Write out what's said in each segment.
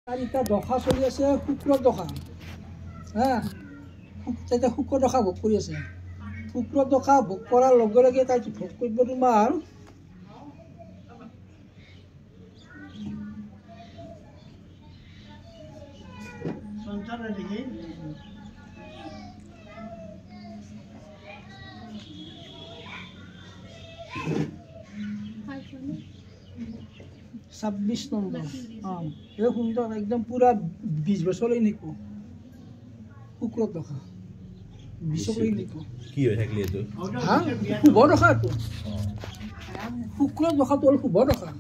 চাৰিটা দশা চলি আছে, শুক্ৰ দশা হা এতিয়া শুক্ৰ দশা ভোগ কৰি আছে। শুক্ৰ দশা ভোগ কৰাৰ লগে লগে তাই ভোগ কৰিব তোমাৰ ছাব্বিছ নম্বৰ এই সুন্দৰ একদম পুৰা 20 বছৰলৈ নিকো শুক্ৰ দশা 20লৈ নিকো কি হৈ থাকিলে এইটো হা শুভ দশাটো শুক্ৰ দশাটো হ'ল শুভ দশা।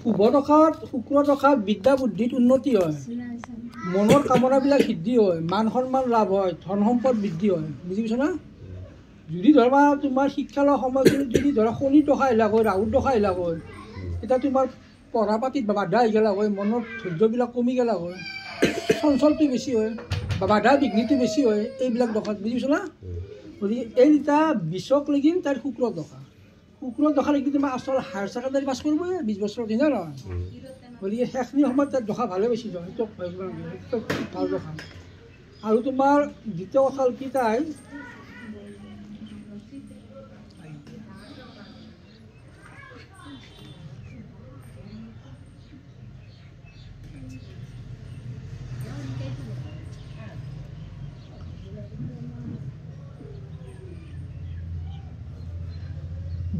শুভ দশাত শুক্ৰ দশাত বিদ্যা বুদ্ধিত উন্নতি হয়, মনৰ কামনাবিলাক সিদ্ধি হয়, মান সন্মান লাভ হয়, ধন সম্পদ বৃদ্ধি হয়। বুজি পাইছা না? যদি ধৰা তোমাৰ শিক্ষা লোৱা সময়খিনিত যদি ধৰা শনি দশা আহিলাক হয়, ৰাহু দশা আহিলাক হয়, এতিয়া তোমাৰ পঢ়া পাতিত বাধা আহি গেলা হয়, মনৰ ধৈৰ্যবিলাক কমি গেলা হয়, চঞ্চলটো বেছি হয়, বাধা বিঘ্নিটো বেছি হয় এইবিলাক দশাত। বুজি পাইছা না? গতিকে এই দুটা 20ক লেগি তাইৰ শুক্ৰ দশা। শুক্ৰ দশা লেগি তোমাৰ আচল হায়াৰ ছেকেণ্ডাৰী পাছ কৰিবই 20 বছৰ দিনা নহয়। গতিকে সেইখিনি সময়ত তাইৰ দশা ভালে বেছি হয়, সেইটো ভাল দশা। আৰু তোমাৰ দ্বিতীয় কথা হ'ল কি তাই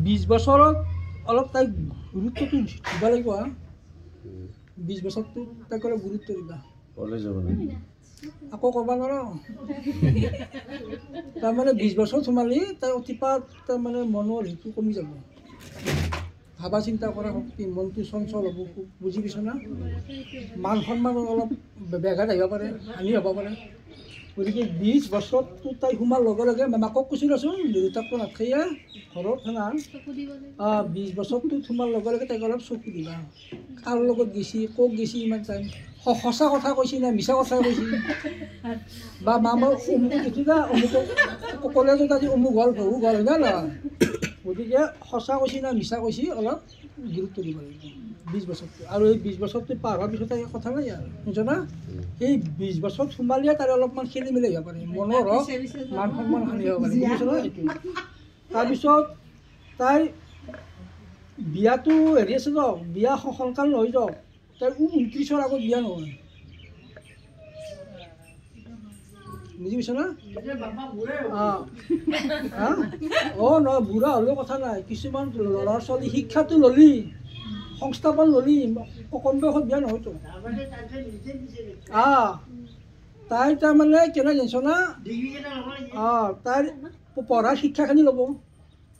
20 বছৰত অলপ তাইক গুৰুত্বটো দিব লাগিব। 20 বছৰটো তাইক অলপ গুৰুত্ব দিবা। আকৌ ক'ব নোৱাৰো তাৰমানে 20 বছৰ সোমালি তাই অতিপাত তাৰমানে মনৰ হেৰিটো কমি যাব, ভাবা চিন্তা কৰা শক্তি, মনটো চঞ্চল হ'ব খুব। বুজি পাইছ না? মান সন্মান অলপ ব্যাঘাত আহিব পাৰে, হানি হ'ব পাৰে। গতিকে 20 বছৰটো তাই সোমাৰ লগে লগে মাকক কৈছিলাচোন দেউতাকটো নাথাকে ঘৰত না 20 বছৰটো সোমাৰ লগে লগে তাইক অলপ চকু দিবা। কাৰ লগত গেছি, ক'ত গেছি, ইমান টাইম সঁচা কথা কৈছি না মিছা কথা কৈছি, বা মই অমুক এইটো না অমুক কলেজত আজি অমুক হ'ল বহু গ'ল হয় না নহয়। গতিকে সঁচা কৈছি না মিছা কৈছি অলপ গুৰুত্ব দিব লাগিব 20 বছৰটো। আৰু এই 20 বছৰটো পাৰ হোৱাৰ পিছত তাই কথা নাই আৰু বুজিছ না? এই 20 বছৰত সোমালিয়ে তাই অলপমান খেলি মেলি হ'ব পাৰে, মনৰ হওক মান সন্মান হানি হ'ব পাৰে। বুজিছ না? এইটো তাৰপিছত তাই বিয়াটো হেৰি আছে যাওক, বিয়া সোনকাল নহয় যাওক, তাই 29ৰ আগত বিয়া নহয়। বুজি পাইছ না? নহয় বুঢ়া হ'লেও কথা নাই, কিছুমান ল'ৰা ছোৱালী শিক্ষাটো ল'লি, সংস্থাপন ল'লি, কম বয়সত বিয়া নহয়তো। তাই তাৰমানে কেনে জানিছ না? তাইৰ পঢ়াৰ শিক্ষাখিনি ল'ব,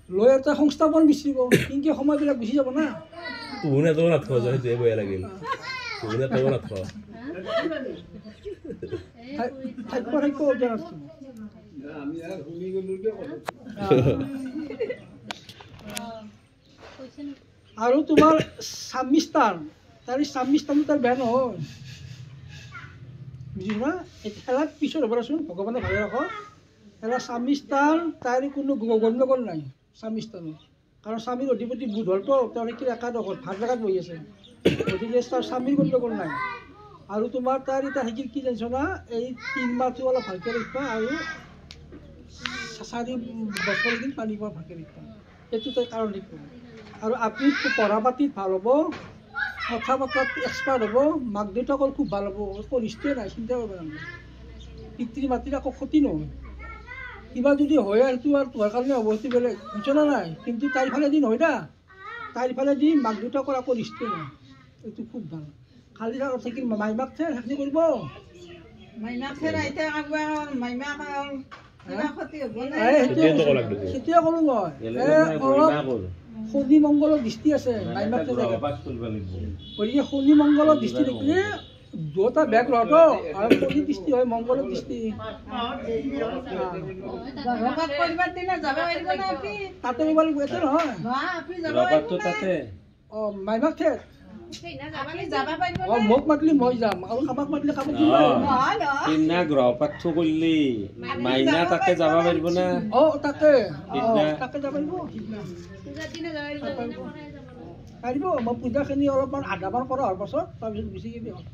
লৈ এটা সংস্থাপন বিচাৰিব, কিন্তু সময়বিলাক গুচি যাব না। আৰু তোমাৰ স্বামী স্থান, তাই স্বামী স্থানো তাৰ বেয়া নহয়। বুজিছ না? খেলাত পিছত হ'ব দেচোন, ভগৱানে ভালে ৰাখক। খেলা স্বামী স্থান তাইৰ কোনো গণ্ডগোল নাই স্বামী স্থানত, কাৰণ স্বামীৰ অধিপতি বুধ হ'লতো, তেওঁৰ কি একাদশত ভাল জেগাত বহি আছে। গতিকে তাৰ স্বামীৰ গণ্ডগোল নাই। আৰু তোমাৰ তাৰ এতিয়া শিকিল কি জানিছ না? এই 3 মাহটো অলপ ভালকৈ ৰাখিবা আৰু 4 বছৰ দিন পানী পোৱা ভালকৈ ৰাখিবা, সেইটো তাই কাৰণ শিকিব। আৰু আপুনি পঢ়া পাতিত ভাল হ'ব, কথা বতৰাত এক্সপাৰ্ট হ'ব, মাক দেউতাকৰ খুব ভাল হ'ব, পৰিস্থিতি নাই, চিন্তা কৰিব নালাগে। পিতৃ মাতৃৰ একো ক্ষতি নহয়, কিবা যদি হয় সেইটো আৰু তোমাৰ কাৰণে হ'ব, সেইটো বেলেগ। বুজিছনে নাই? কিন্তু তাইৰ ফালেদি নহয় না, তাইৰ ফালেদি মাক দেউতাকৰ একো ৰিস্ক নাই, এইটো খুব ভাল। খালি থাকিল মাইমাক থে সেইখিনি কৰিব, সেইটোৱে কৰোঁ মই। শনি মংগলৰ দৃষ্টি আছে মাইমাক, গতিকে শনি মংগলৰ দৃষ্টি থাকিলে দুটা বেগ লওঁতো, আৰু শনি দৃষ্টি হয় মংগলৰ দৃষ্টি তাতে মোবাইল গৈছে নহয়। মাইমাক থে মোক মাতিলে মই যাম, আৰু কাবাক মাতিলে কাবাক গ্ৰহ পাঠ্য কৰিলে মাইনা তাতে যাব পাৰিব না? তাকে যাব পাৰিব। পাৰিব, মই পূজাখিনি অলপমান আধামান কৰা হোৱাৰ পাছত তাৰপিছত গুচি গ'লে হ'ল।